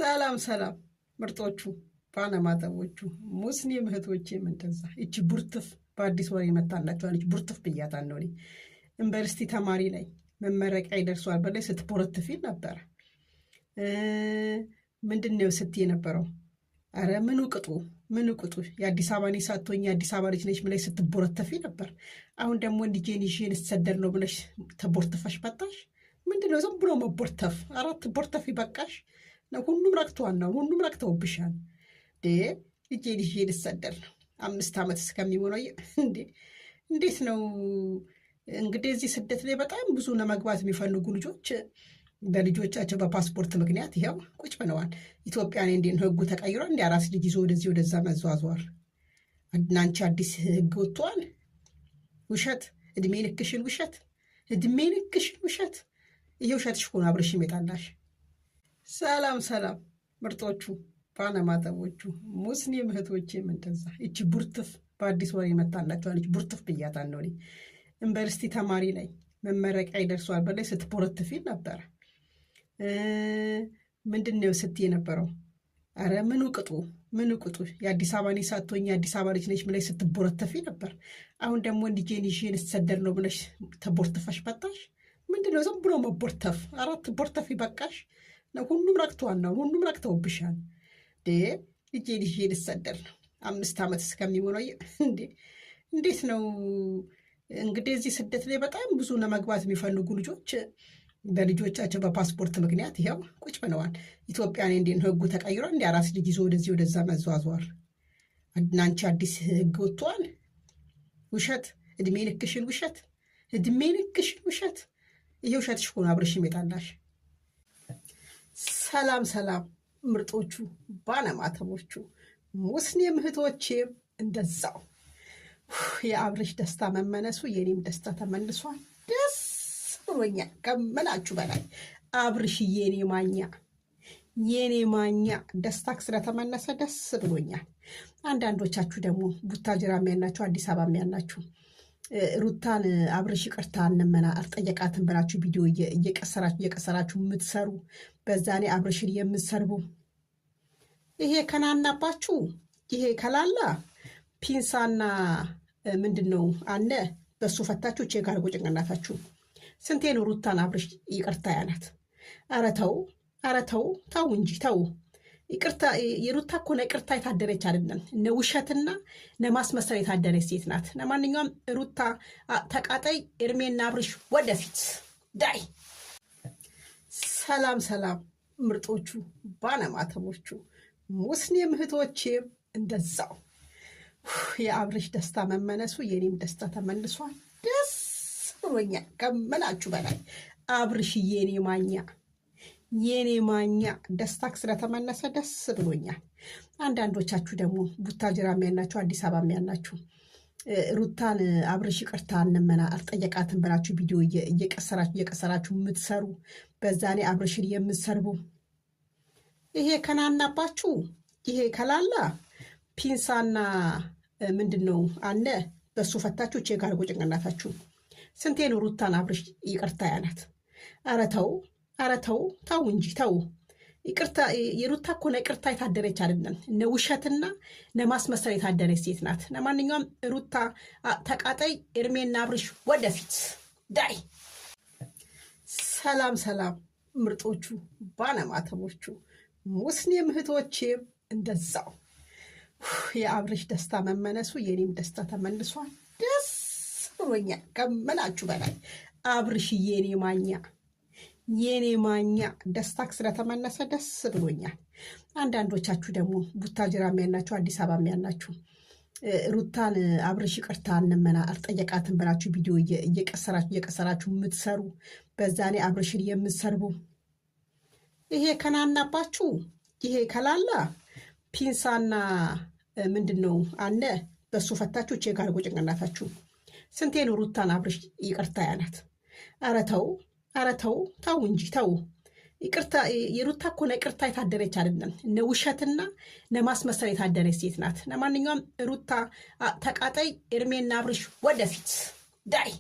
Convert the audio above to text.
ሰላም ሰላም ምርጦቹ ባለማተቦቹ ሙስሊም እህቶቼም እንደዛ እቺ ቡርትፍ በአዲስ ወሬ መታላችኋለች። ቡርትፍ ብያታለሁ እኔ ዩኒቨርሲቲ ተማሪ ላይ መመረቂያ ይደርሷል በላይ ስትቦረትፊ ነበረ። ምንድን ነው ስትይ የነበረው? አረ ምን ቅጡ የአዲስ አበባ ልጅ ሳትሆኝ የአዲስ አበባ ልጅ ነች ብለሽ ስትቦረተፊ ነበር። አሁን ደግሞ ልጄን ይዤ ልሰደድ ነው ብለሽ ተቦርትፈሽ መጣሽ። ምንድነው ዝም ብሎ መቦርተፍ? አራት ቦርተፊ በቃሽ። ሁሉም ረክተዋል ነው፣ ሁሉም ረክተውብሻል። ልጄን ይዤ ልሰደድ ነው 5 ዓመት እስከሚሆነው እንዴት ነው እንግዲህ። እዚህ ስደት ላይ በጣም ብዙ ለመግባት የሚፈልጉ ልጆች በልጆቻቸው በፓስፖርት ምክንያት ይኸው ቁጭ ብለዋል። ኢትዮጵያ ላይ እንዴት ነው ህጉ ተቀይሯል? እንደ አራስ ልጅ ይዞ ወደዚህ ወደዛ መዟዟር። እናንቺ አዲስ ህግ ወጥቷል። ውሸት፣ እድሜ ልክሽን ውሸት፣ እድሜ ልክሽን ውሸት። ይሄ ውሸትሽ እኮ ነው አብረሽ ይመጣላሽ። ሰላም ሰላም ምርጦቹ ባለማተቦቹ ሙስሊም እህቶቼም እንደዛ እቺ ቡርትፍ በአዲስ ወሬ መታላችኋለች። ቡርትፍ ብያታለሁ እኔ ዩኒቨርሲቲ ተማሪ ላይ መመረቂያ ይደርሷል በላይ ስትቦረትፊ ነበረ። ምንድን ነው ስትይ የነበረው? አረ ምን ቅጡ የአዲስ አበባ ልጅ ሳትሆኝ የአዲስ አበባ ልጅ ነች ብለሽ ስትቦረተፊ ነበር። አሁን ደግሞ ልጄን ይዤ ልሰደድ ነው ብለሽ ተቦርትፈሽ መጣሽ። ምንድነው ዝም ብሎ መቦርተፍ? አራት ቦርተፊ በቃሽ። ሁሉም ረክተዋል ነው፣ ሁሉም ረክተውብሻል። ልጄን ይዤ ልሰደድ ነው 5 ዓመት እስከሚሆነው እንዴት ነው እንግዲህ። እዚህ ስደት ላይ በጣም ብዙ ለመግባት የሚፈልጉ ልጆች በልጆቻቸው በፓስፖርት ምክንያት ይኸው ቁጭ ብለዋል። ኢትዮጵያ ላይ እንዴት ነው ህጉ ተቀይሯል? እንደ አራስ ልጅ ይዞ ወደዚህ ወደዛ መዟዟር። እናንቺ አዲስ ህግ ወጥቷል። ውሸት፣ እድሜ ልክሽን ውሸት፣ እድሜ ልክሽን ውሸት። ይሄ ውሸትሽ እኮ ነው አብረሽ ይመጣላሽ። ሰላም ሰላም ምርጦቹ ባለማተቦቹ ሙስሊም እህቶቼም እንደዛው የአብርሽ ደስታ መመነሱ የኔም ደስታ ተመልሷል። ደስ ብሎኛል ከምላችሁ በላይ። አብርሽ የኔ ማኛ ደስታ ስለተመለሰ ደስ ብሎኛል። አንዳንዶቻችሁ ደግሞ ቡታጅራም ያላችሁ አዲስ አበባም ያላችሁ ሩታን አብርሽ ይቅርታ እንመና አልጠየቃትም ብላችሁ ቪዲዮ እየቀሰራችሁ የምትሰሩ በዛ ላይ አብርሽን የምትሰርቡ ይሄ ከናናባችሁ ይሄ ከላላ ፒንሳና ምንድን ነው አለ በሱ ፈታችሁ ቼክ አድርጎ ጭንቅላታችሁ። ስንቴ ነው ሩታን አብርሽ ይቅርታ ያላት? ኧረ ተው እንጂ ተው። ይቅርታ የሩታ እኮ ለይቅርታ የታደረች አይደለም፣ ውሸትና ለማስመሰል የታደረች ሴት ናት። ለማንኛውም ሩታ ተቃጣይ፣ እርሜና አብርሽ ወደፊት ዳይ። ሰላም ሰላም ምርጦቹ ባለማተቦቹ ሙስሊም እህቶቼም እንደዛው የአብርሽ ደስታ መመነሱ የኔም ደስታ ተመልሷል። ደስ ብሎኛል ከምላችሁ በላይ። አብርሽ የኔ ማኛ ደስታ ስለተመለሰ ደስ ብሎኛል። አንዳንዶቻችሁ ደግሞ ቡታጅራም ያላችሁ አዲስ አበባም ያላችሁ ሩታን አብርሽ ይቅርታ እንመና አልጠየቃትም ብላችሁ ቪዲዮ እየቀሰራችሁ የምትሰሩ በዛ ላይ አብርሽን የምትሰርቡ ይሄ ከናናባችሁ ይሄ ከላላ ፒንሳና ምንድን ነው አለ በሱ ፈታችሁ ቼክ አድርጎ ጭንቅላታችሁ። ስንቴ ነው ሩታን አብርሽ ይቅርታ ያላት? ኧረ ተው እንጂ ተው። ይቅርታ የሩታ እኮ ለይቅርታ የታደረች አይደለም፣ ውሸትና ለማስመሰል የታደረች ሴት ናት። ለማንኛውም ሩታ ተቃጣይ፣ እርሜና አብርሽ ወደፊት ዳይ። ሰላም ሰላም ምርጦቹ ባለማተቦቹ ሙስሊም እህቶቼም እንደዛው የአብርሽ ደስታ መመነሱ የኔም ደስታ ተመልሷል። ደስ ብሎኛል ከምላችሁ በላይ። አብርሽ የኔ ማኛ ደስታ ስለተመለሰ ደስ ብሎኛል። አንዳንዶቻችሁ ደግሞ ቡታጅራም ያላችሁ አዲስ አበባም ያላችሁ ሩታን አብርሽ ይቅርታ እንመና አልጠየቃትም ብላችሁ ቪዲዮ እየቀሰራችሁ የምትሰሩ በዛ ላይ አብርሽን የምትሰርቡ ይሄ ከናናባችሁ ይሄ ከላላ ፒንሳና ምንድን ነው አለ በሱ ፈታችሁ ቼክ አድርጎ ጭንቅላታችሁ። ስንቴ ነው ሩታን አብርሽ ይቅርታ ያላት? ኧረ ተው እንጂ ተው። ይቅርታ የሩታ እኮ ለይቅርታ የታደረች አይደለም፣ ውሸትና ለማስመሰል የታደረች ሴት ናት። ለማንኛውም ሩታ ተቃጣይ፣ እርሜና አብርሽ ወደፊት ዳይ።